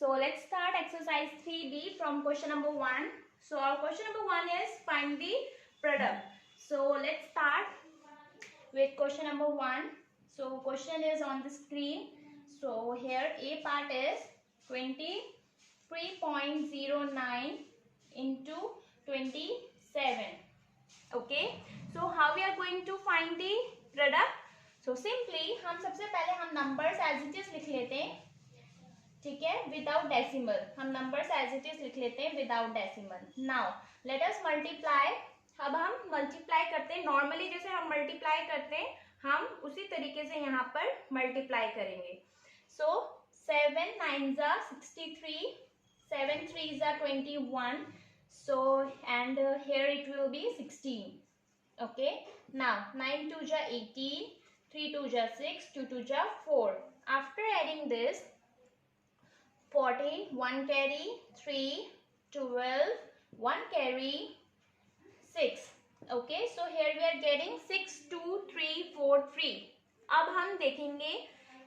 So let's start exercise 3D from question number 1. So our question number 1 is find the product. So let's start with question number 1. So question is on the screen. So here A part is 23.09 into 27. Okay. So how we are going to find the product? So simply हम सबसे पहले हम numbers as it is लिख लेते हैं, ठीक है, without decimal. हम नंबर्स एज इट इज लिख लेते हैं विदाउट डेसिमल. नाउ लेट अस मल्टीप्लाई. अब हम मल्टीप्लाई करते हैं नॉर्मली जैसे हम मल्टीप्लाई करते हैं, हम उसी तरीके से यहाँ पर मल्टीप्लाई करेंगे. सो 7 9 जा 63, 7 3 जा 21. So and here it will be 16. Okay. Now 9 2 जा 18, 3 2 जा 6, 2 2 जा 4. After adding this 14, 1 carry, 3, 12, 1 carry, 6. Okay, so here we are getting 6, 2, 3, 4, 3. अब हम देखेंगे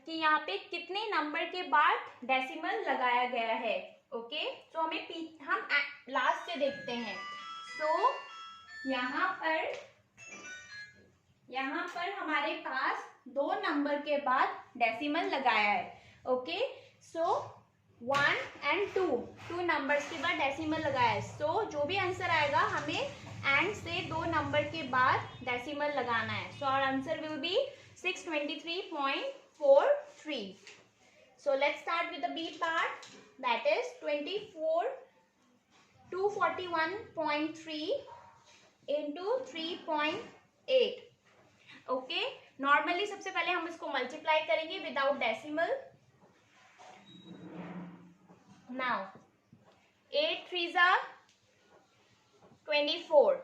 कि यहाँ पे कितने नंबर के बाद डेसिमल लगाया गया है. ओके, तो हम लास्ट से देखते हैं. सो यहाँ पर हमारे पास 2 नंबर के बाद डेसिमल लगाया है. ओके, सो 1 and 2 नंबर्स के बाद डेसिमल लगाया है. सो जो भी आंसर आएगा हमें एंड से 2 नंबर के बाद डेसिमल लगाना है. So our answer will be 623.43. So let's start with the B part, that is 241.3 into 3.8. Okay, normally सबसे पहले हम इसको मल्टीप्लाई करेंगे without decimal. Now 8 3s are 24.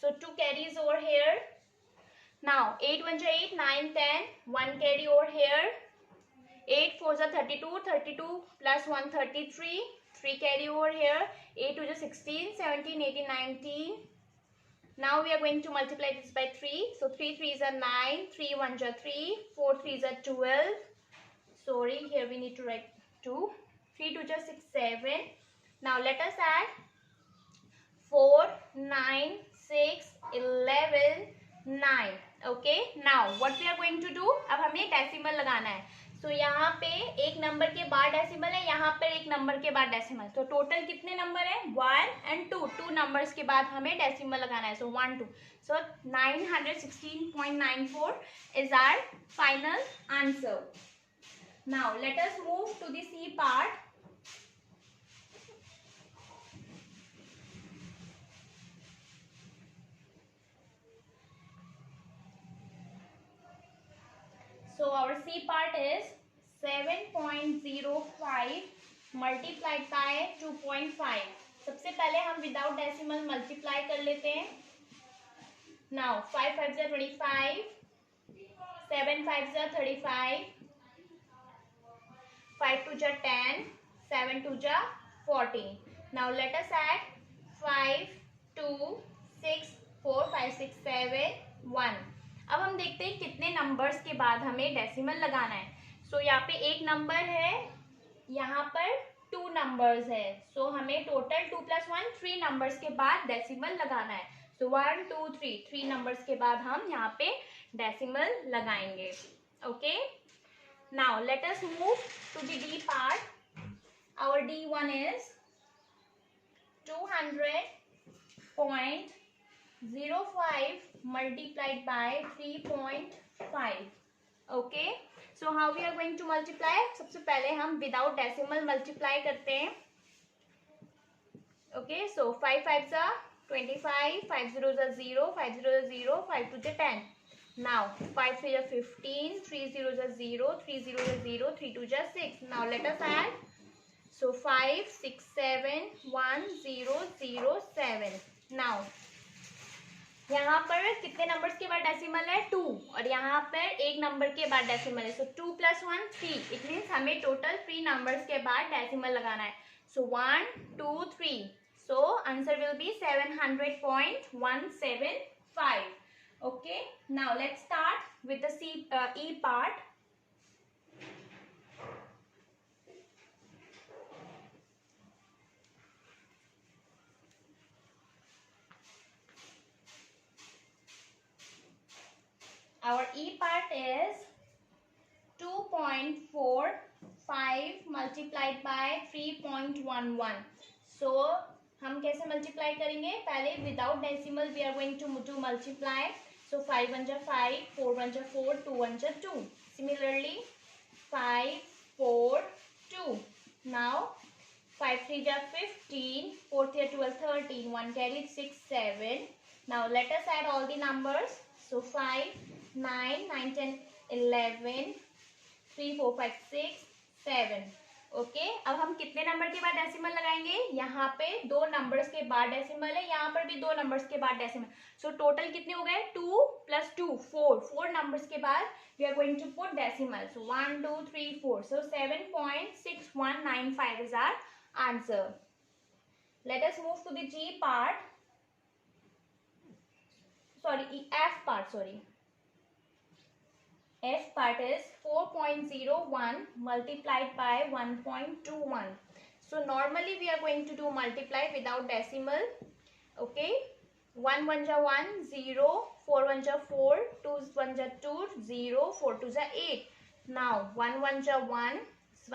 So 2 carries over here. Now 8 1 are 8, 9 10, 1 carry over here. 8 4s are 32, 32 plus 1 33, 3 carry over here. 8 2 are 16, 17 18 19. Now we are going to multiply this by 3. So 3 3s are 9, 3 1s are 3, 4 3s are 12. Sorry, here we need to write 2. 3 2 just 6 7. Now let us add 4 9 6 11 9. Okay, now what we are going to do, अब हमें decimal लगाना है. सो यहाँ पे एक number के बाद decimal है, यहाँ पर एक नंबर के बाद डेसिमल. तो टोटल कितने नंबर है? 1 and 2. 2 नंबर्स के बाद हमें डेसिमल लगाना है. सो 1 2. सो 916.94 is our final answer. Now let us move to the C part. So our C part is 7.05 multiplied by 2.5. सबसे पहले हम विदाउट डेसिमल मल्टीप्लाई कर लेते हैं. Now 5 5 are 25, 7 5 are 35, 5 2 are 10, 7 2 are 14. Now let us add 5 2 6 4 5 6 7 1. अब हम देखते हैं कितने नंबर्स के बाद हमें डेसिमल लगाना है. सो यहाँ पे एक नंबर है, यहाँ पर 2 नंबर्स है. सो हमें टोटल 2 + 1 3 नंबर्स के बाद डेसिमल लगाना है. सो 1 2 3 नंबर्स के बाद हम यहाँ पे डेसिमल लगाएंगे. Okay, now let us move to the D part. Our D1 is 200.05 multiplied by 3.5. Okay, so how we are going to multiply? सबसे पहले हम विदाउट डेसिमल मल्टीप्लाई करते हैं. Okay, so 5 5s are 25, 5 0s are 0, 5 0s are 0, 5 2s are 10. Now 5 3s are 15, 3 0s are 0, 3 0s are 0, 3 2s are 6. Now let us add. So 5 6 7 1 0 0 7. Now यहाँ पर कितने numbers के बाद डेसिमल है? 2. और यहाँ पर एक नंबर के बाद डेसिमल है. सो 2 + 1 3. इट मीन्स हमें टोटल 3 नंबर्स के बाद डेसिमल लगाना है. सो 1 2 3. So answer will B 700.175. Okay, now let's start with the E part. E part is 2.45 multiplied by 3.11. So हम कैसे मल्टीप्लाई करेंगे? पहले without decimal we are going to do multiply. So 5 1 5, 4 1 4, 2 1 2. Similarly 5 4 2. Now 5 3 15, 4 3 12 13, 1 carried 6 7. Now let us add all the numbers. So 5 9 9 10 11, 3 4 5 6 7. Okay, अब हम कितने number के बाद decimal लगाएंगे? यहाँ पे दो नंबर्स के बाद डेसिमल है, यहाँ पर भी दो नंबर्स के बाद डेसिमल. सो टोटल कितने हो गए? 2 + 2 4. 4 नंबर्स के बाद we are going to put decimal. So 1 2 3 4. So 7.6195 is our answer. Let us move to the G part. Sorry, F part. Sorry, F part is 4.01 multiplied by 1.21. So normally we are going to do multiply without decimal. Okay, 1 1 ja 1 0, 4 1 ja 4, 2 1 ja 2 0, 4 2 ja 8. Now 1 1 ja 1,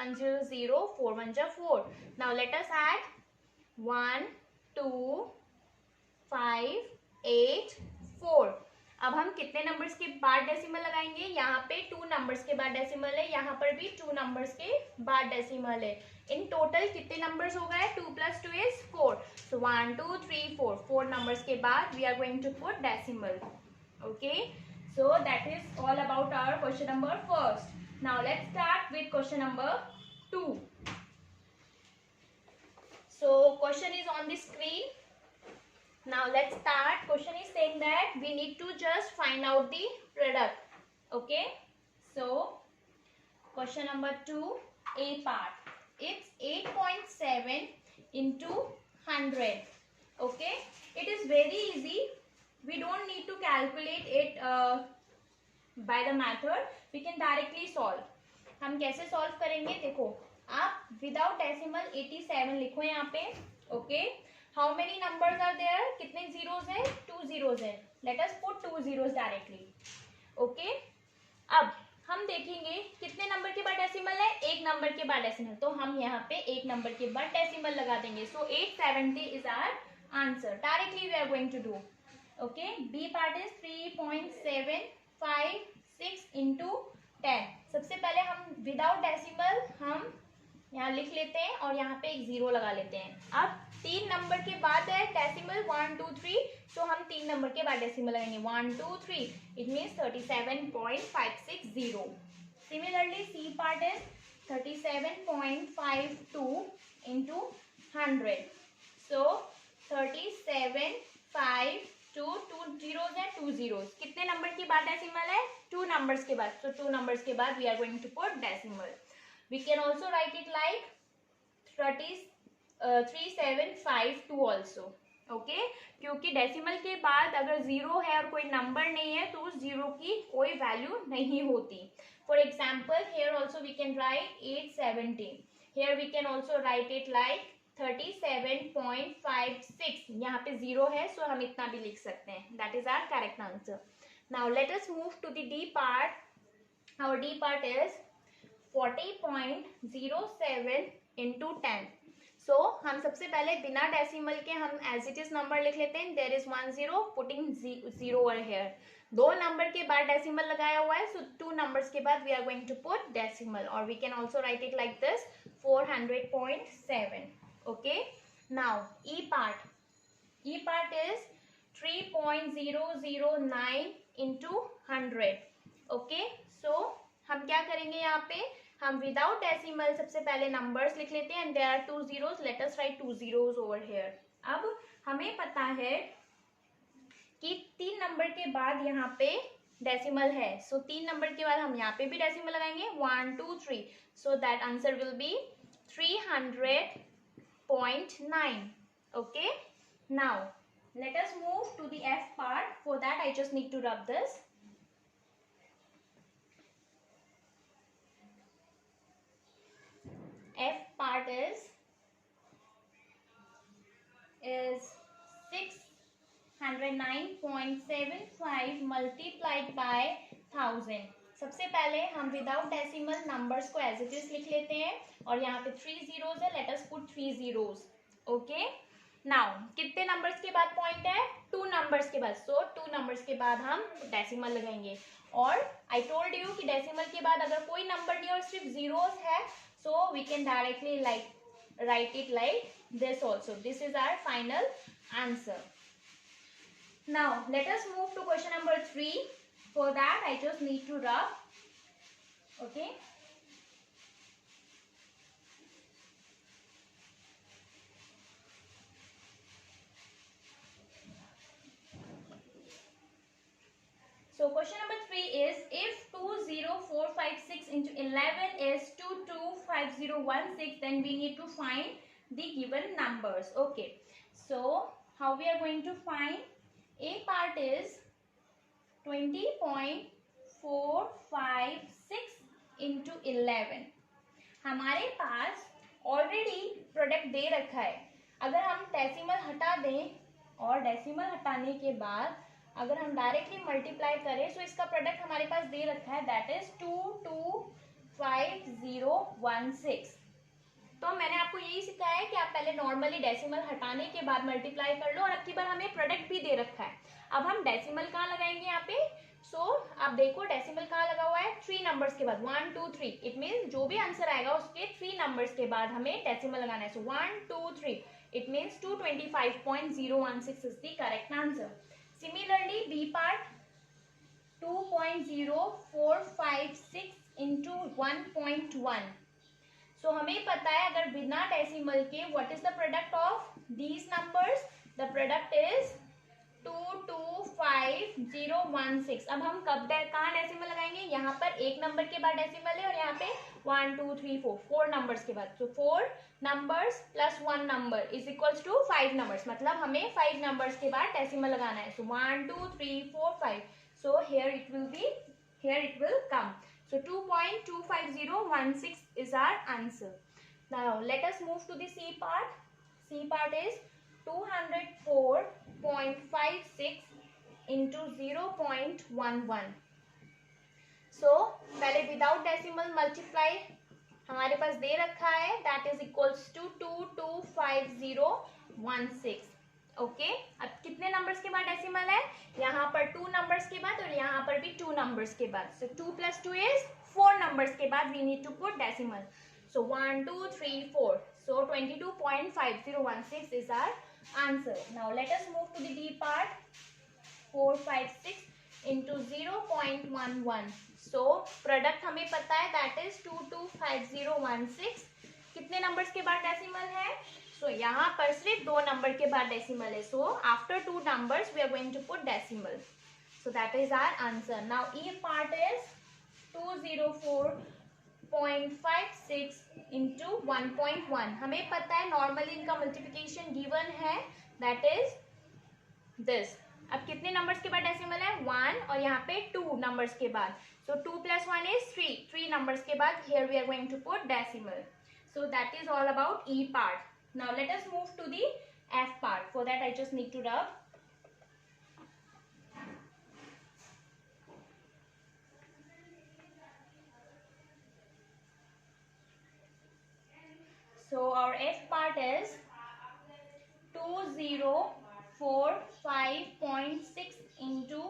1 0 0, 4 1 ja 4. Now let us add 1 2 5 8 4. अब हम कितने numbers के बाद decimal लगाएंगे? यहाँ पे 2 numbers के बाद डेसिमल है, यहाँ पर भी 2 नंबर्स के बाद डेसिमल है. इन टोटल कितने नंबर्स हो गए? 2 + 2 is 4. So 1 2 3 4. 4 नंबर्स के बाद we are going to put decimal. Okay, so that is all about our question number first. Now let's start with question number 2. So question is on the screen. Now let's start. Question is saying that we need to just find out the product. Okay, so question number 2, A part. It's 8.7 into 100. Okay, it is very easy. We don't need to calculate it by the method. We can directly solve. हम कैसे solve करेंगे? देखो, आप without decimal 87 लिखो यहाँ पे. Okay, how many numbers are there? कितने zeros है? 2 zeros है. Let us put 2 zeros directly. Okay, अब हम देखेंगे कितने नंबर के बाद डेसिमल है? एक नंबर के बाद डेसिमल. तो हम यहाँ पे एक नंबर के बाद डेसिमल लगा देंगे. So 870 is our answer. Directly we are going to do. Okay, B part is 3.756 into 10. सबसे पहले हम विदाउट डेसिमल हम यहाँ लिख लेते हैं और यहाँ पे एक 0 लगा लेते हैं. अब 3 नंबर के बाद है डेसिमल 1 2 3. तो हम 3 नंबर के बाद डेसिमल लगाएंगे 1 2 3. It means 37.560. Similarly C part is 37.52 into 100. So 37 5 2 zeros है, 2 zeros. कितने नंबर के बाद डेसिमल है? 2 नंबर्स के बाद. So 2 नंबर्स के बाद we are going to put decimal. We can also write it like 3752 also. Okay, क्योंकि डेसिमल के बाद अगर 0 है और कोई नंबर नहीं है तो उस 0 की कोई वैल्यू नहीं होती. For example, here also we can write 870. Here we can also write it like 37.56. यहाँ पे 0 है, so हम इतना भी लिख सकते हैं. That is our correct answer. Now let us move to the D part. Our D part is 40.07 into 10. So हम सबसे पहले बिना डेसिमल के हम एज इट इज नंबर लिख लेते हैं. There is 1 0, putting 0 over here. 2 number के बाद डेसिमल लगाया हुआ है, so 2 नंबर्स के बाद we are going to put decimal, or we can also write it like this 400.7. Okay, now E part. E part is 3.009 into 100. Okay, so हम क्या करेंगे? यहाँ पे हम विदाउट डेसिमल सबसे पहले नंबर्स लिख लेते हैं. And there are 2 zeros. Let us write 2 zeros over here. अब हमें पता है कि 3 नंबर के बाद यहाँ पे डेसिमल है, सो 3 नंबर के बाद हम यहाँ पे भी डेसिमल लगाएंगे 1 2 3. So that answer will B 300.9. Okay, now let us move to the F part. For that I just need to rub this. F part is 109.75 multiplied by 1000। सबसे पहले हम विदाउट डेसिमल नंबर्स को as it is लिख लेते हैं और यहाँ पे 3 जीरोज है, let us put 3 zeros. Okay, now कितने नंबर्स के बाद पॉइंट है? 2 नंबर्स के बाद, सो 2 नंबर्स के बाद हम डेसिमल लगाएंगे। और आई टोल्ड यू कि डेसिमल के बाद अगर कोई नंबर नहीं और सिर्फ जीरोस है, so we can directly write it like this also. This is our final answer. Now let us move to question number 3. For that I just need to rub. Okay, so question number 3 is, if 20456 into 11 is 225016, then we need to find the given numbers. Okay, so how we are going to find? A part is 20.456 into 11. हमारे पास already product दे रखा है। अगर हम decimal हटा दें और decimal हटाने के बाद अगर हम डायरेक्टली मल्टीप्लाई करें, तो इसका प्रोडक्ट हमारे पास दे रखा है, दैट इज 2250016। तो मैंने आपको यही सिखाया है कि आप पहले नॉर्मली डेसिमल हटाने के बाद मल्टीप्लाई कर लो, और अब की बार हमें प्रोडक्ट भी दे रखा है। अब हम डेसिमल कहाँ लगाएंगे यहाँ पे? सो आप देखो डेसिमल कहाँ लगा हुआ है? 3 नंबर्स के बाद, 1 2 3। इट मीन्स जो भी आंसर आएगा उसके 3 नंबर्स के बाद हमें डेसिमल लगाना है। सो 1 2 3, it means 225.016 is the correct answer. Similarly, B part 2.0456 into 1.1. So हमें पता है अगर बिना डेसिमल के what is the product of these numbers? The product is 225016. अब हम कहाँ डेसिमल लगाएंगे? यहाँ पर एक नंबर के बाद डेसिमल है और यहाँ पे 1 2 3 4 4 नंबर्स के बाद। So 4 numbers plus 1 number is equals to 5 numbers. मतलब हमें 5 numbers के बाद डेसिमल लगाना है। So 1 2 3 4 5. So here it will come. So 2.25016 is our answer. Now let us move to the C part. C part is 204.56 into 0.11. So पहले without decimal multiply हमारे पास दे रखा है, that is equals to 2250016। Okay, अब कितने numbers के बाद डेसिमल है? यहाँ पर 2 नंबर्स के बाद और यहाँ पर भी 2 नंबर्स के बाद। सो 2 + 2 इज 4 नंबर्स के बाद we need to put decimal. So 1 2 3 4, so 22.5016 is our answer. Now let us move to the D part, 456 into 0.11. So product हमें पता है, दैट इज 225016। कितने नंबर्स के बाद डेसिमल है? सो यहाँ पर सिर्फ 2 नंबर के बाद डेसिमल है। So after 2 numbers we are going to put decimal. So that is our answer. Now E part is 204.56 into 1.1. हमें पता है नॉर्मली इनका मल्टीप्लिकेशन गिवन है, दैट इज दिस। अब कितने नंबर्स के बाद डेसिमल है? 1 और यहाँ पे 2 नंबर्स के बाद। सो 2 + 1 is 3, 3 नंबर्स के बाद here we are going to put decimal. So that is all about E part. Now let us move to the F part. For that I just need to rub. So our F part is 204.5.6 into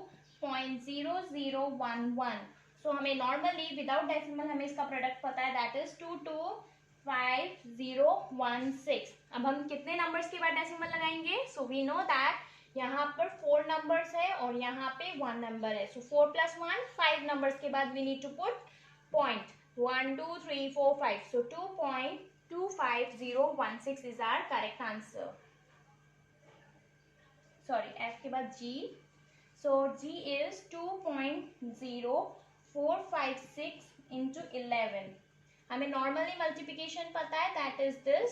0.0011. So हमें normally without decimal हमें इसका product पता है, that is 2250016। अब हम कितने numbers के बाद डेसिमल लगाएंगे? सो वी नो दैट यहाँ पर 4 नंबर्स है और यहाँ पे 1 नंबर है। सो 4 + 1 5 नंबर्स के बाद we need to put point 1 2 3 4 5. So 2.25016 is our correct answer. Sorry, F के बाद G. So G is 2.0456 into 11. हमें नॉर्मली मल्टीप्लिकेशन पता है, दैट इज दिस।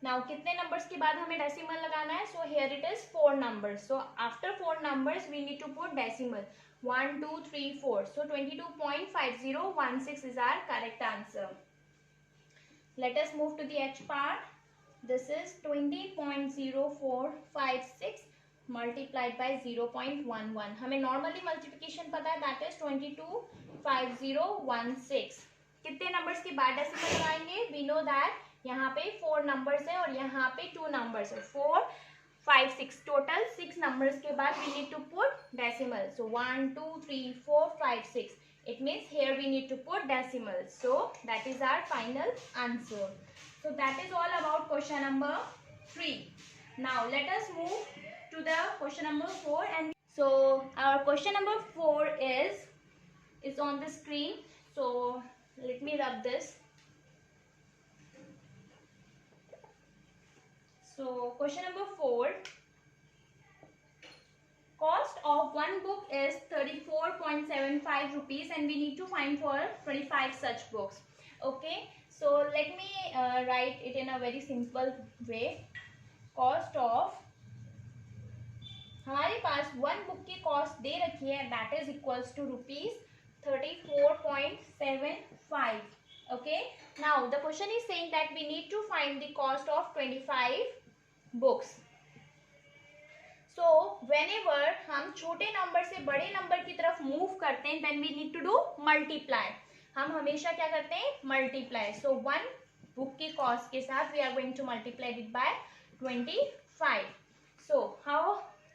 नाउ कितने नंबर्स के बाद हमें डेसिमल लगाना है? So here it is 4 numbers. So after 4 numbers we need to put decimal 1 2 3 4. So 22.5016 is our correct answer. Let us move to the H part. This is 20.0456 multiplied by 0.11. हमें normally multiplication पता है, that is 225016. कितने numbers के बाद decimal लगाएंगे? We know that यहाँ पे 4 numbers है और यहाँ पे 2 नंबर्स है. 4 5 6 टोटल 6 नंबर्स के बाद we need to put decimal. So 1 2 3 4 5 6. It means here we need to put decimals. So that is our final answer. So that is all about question number 3. Now let us move to the question number 4. And so our question number 4 is on the screen. So let me rub this. So question number 4. Cost of one book is 34.75 rupees and we need to find for 25 such books. Okay, so let me write it in a very simple way. Cost of, हमारे पास one book की cost दे रखी है, that is equals to ₹34.75. Okay, now the question is saying that we need to find the cost of 25 books. So whenever हम छोटे number से बड़े नंबर की तरफ मूव करते हैं, then we need to do multiply. हम हमेशा क्या करते हैं? मल्टीप्लाई. सो वन बुक की कॉस्ट के साथ we are going to multiply it by 25. So how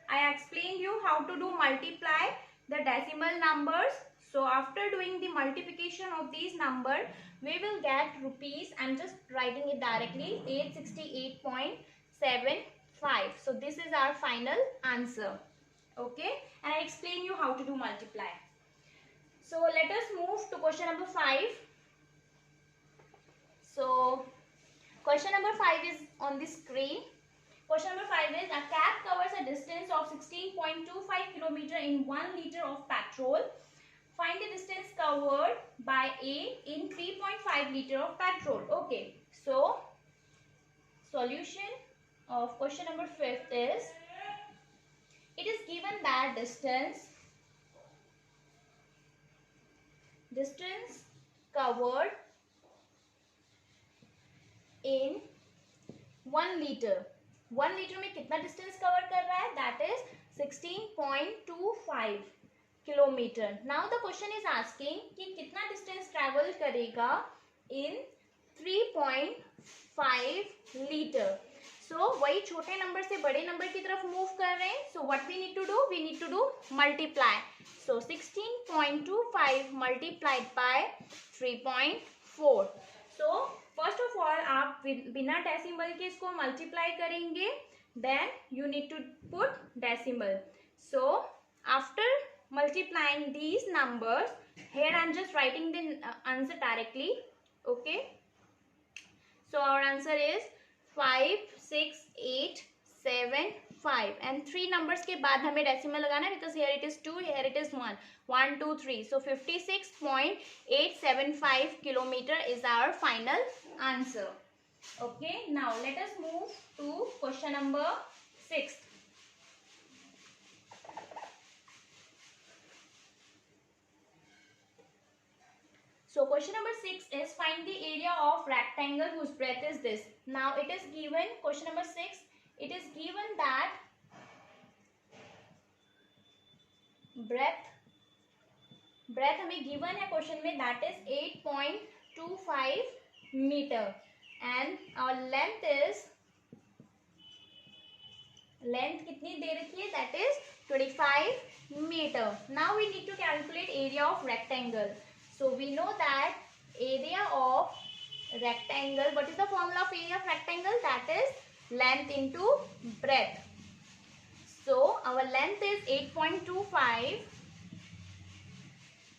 I explained you how to do multiply the decimal numbers. So after doing the multiplication of these numbers, we will get rupees. I'm just writing it directly, 868.75. So this is our final answer. Okay, and I explain you how to do multiply. So let us move to question number 5. So question number 5 is on the screen. Question number 5 is, a cab covers a distance of 16.25 km in 1 liter of petrol. Find the distance covered by A in 3.5 liter of petrol. Okay, so solution of question number 5 is, it is given that distance covered in 1 liter. 1 litre में कितना distance cover कर रहा है? That is 16.25 kilometre. Now the question is asking कि कितना distance travel करेगा इन 3.5 litre. सो वही छोटे नंबर से बड़े नंबर की तरफ मूव कर रहे हैं. So what we need to do? We need to do multiply. So 16.25 multiplied by 3.4. So first of all आप बिना डेसिमल के इसको मल्टीप्लाई करेंगे, then you need to put decimal. So after multiplying these numbers, here I am just writing the answer directly. Okay, so our answer is 56875 and 3 numbers के बाद हमें decimal लगाना है, because here it is 2, here it is 1, 1 2 3. So 56.875 kilometer is our final answer. Okay, now let us move to question number 6. So question number 6 is, find the area of rectangle whose breadth is this. Now it is given, question number 6, it is given that breadth हमें given है question में, that is 8.25 meter and our length कितनी दे रखी है? that is 25 meter. Now we need to calculate area of rectangle. So we know that area of rectangle, what is the formula of area of rectangle? That is length into breadth. So our length is 8.25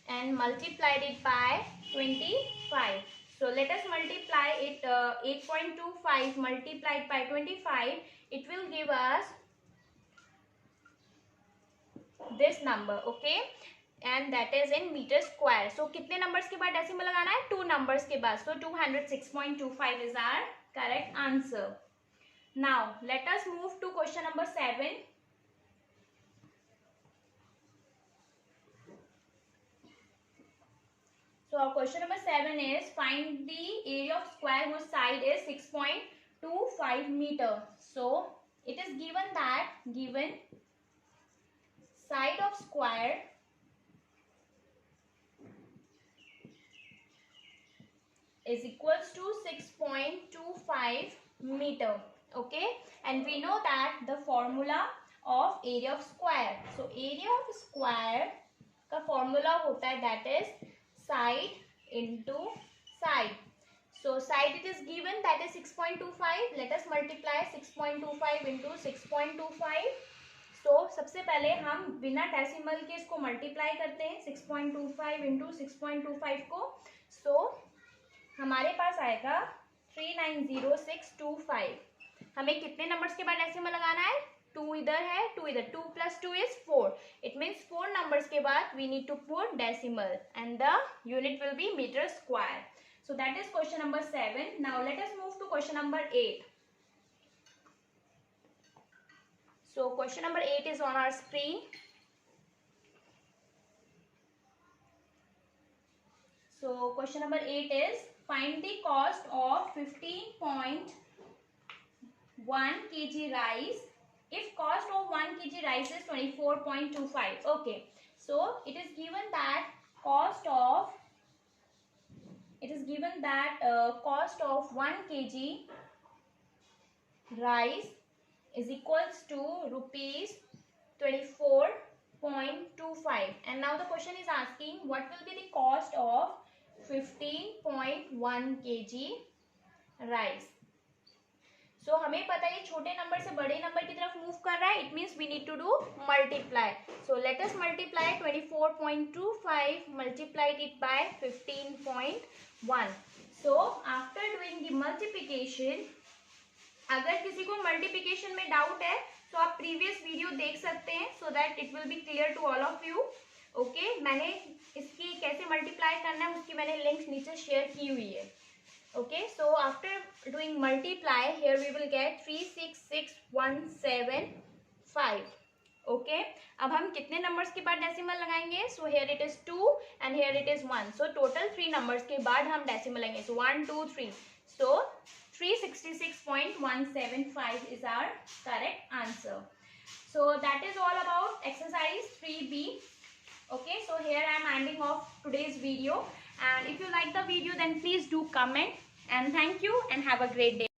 and multiplied it by 25. So let us multiply it, 8.25 multiplied by 25, it will give us this number. Okay, and that is in meter square. So कितने numbers के बाद decimal लगाना है? 2 numbers के बाद. So 206.25 is our correct answer. Now let us move to question number 7. So our question number 7 is, find the area of square whose side is 6.25 meter. So it is given that side of square is equals to 6.25 meter. Okay, and we know that the formula of area of square. So area of square का formula होता है that is side into side. So side it is given that is 6.25. Let us multiply 6.25 into 6.25. So सबसे पहले हम बिना decimal के इसको multiply करते हैं 6.25 into 6.25 को. So हमारे पास आएगा 390625. हमें कितने नंबर्स के बाद डेसिमल लगाना है? 2 इधर है, 2 इधर. 2 plus 2 is 4. It means 4 numbers के बाद we need to put decimal and the unit will be meter square. So that is question number 7. Now let us move to question number 8. So question number 8 is on our screen. So question number 8 is find the cost of 15.1 kg rice if cost of 1 kg rice is 24.25. Okay, so it is given that cost of 1 kg rice is equals to rupees 24.25. And now the question is asking what will be the cost of 15.1 kg rice. So हमें पता है छोटे number से बड़े number की तरफ move कर रहा है. It means we need to do multiply. So let us multiply 24.25 multiplied it by 15.1. So after doing the multiplication, अगर किसी को मल्टीप्लिकेशन में डाउट है तो आप प्रीवियस वीडियो देख सकते हैं so that it will be clear to all of you. Okay, मैंने इसकी कैसे मल्टीप्लाई करना है उसकी मैंने लिंक्स नीचे शेयर की हुई है. Okay, so after doing multiply here we will get 366,175. Okay, अब हम कितने नंबर्स के बाद डेसिमल लगाएंगे? So here it is 2 and here it is 1. So total 3 numbers के बाद हम डेसिमल लगाएंगे. So 1 2 3. So 366.175 is our correct answer. So that is all about exercise 3B. Okay, so here I am ending off today's video, and if you like the video then please do comment, and thank you and have a great day.